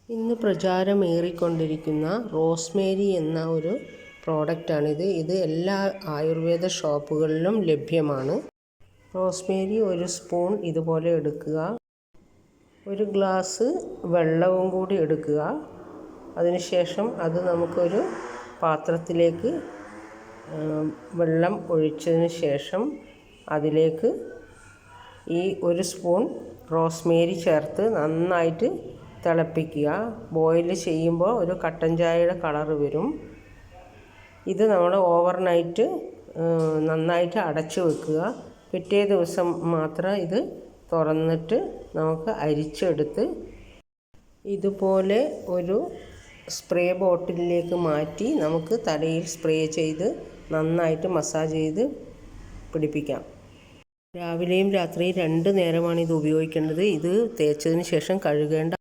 ഇന്ന് പ്രചാരമേറിക്കൊണ്ടിരിക്കുന്ന റോസ്മേരി എന്ന ഒരു പ്രോഡക്റ്റാണിത്. ഇത് എല്ലാ ആയുർവേദ ഷോപ്പുകളിലും ലഭ്യമാണ്. റോസ്മേരി ഒരു സ്പൂൺ ഇതുപോലെ എടുക്കുക. ഒരു ഗ്ലാസ് വെള്ളവും കൂടി എടുക്കുക. അതിനുശേഷം അത് നമുക്കൊരു പാത്രത്തിലേക്ക് വെള്ളം ഒഴിച്ചതിന് ശേഷം അതിലേക്ക് ഈ ഒരു സ്പൂൺ റോസ്മേരി ചേർത്ത് നന്നായിട്ട് തിളപ്പിക്കുക. ബോയിൽ ചെയ്യുമ്പോൾ ഒരു കട്ടൻ ചായയുടെ കളറ് വരും. ഇത് നമ്മൾ ഓവർനൈറ്റ് നന്നായിട്ട് അടച്ചു വെക്കുക. പിറ്റേ ദിവസം മാത്രം ഇത് തുറന്നിട്ട് നമുക്ക് അരിച്ചെടുത്ത് ഇതുപോലെ ഒരു സ്പ്രേ ബോട്ടിലിലേക്ക് മാറ്റി നമുക്ക് തലയിൽ സ്പ്രേ ചെയ്ത് നന്നായിട്ട് മസാജ് ചെയ്ത് പിടിപ്പിക്കാം. രാവിലെയും രാത്രിയും 2 നേരമാണ് ഇത് ഉപയോഗിക്കേണ്ടത്. ഇത് തേച്ചതിന് ശേഷം കഴുകേണ്ട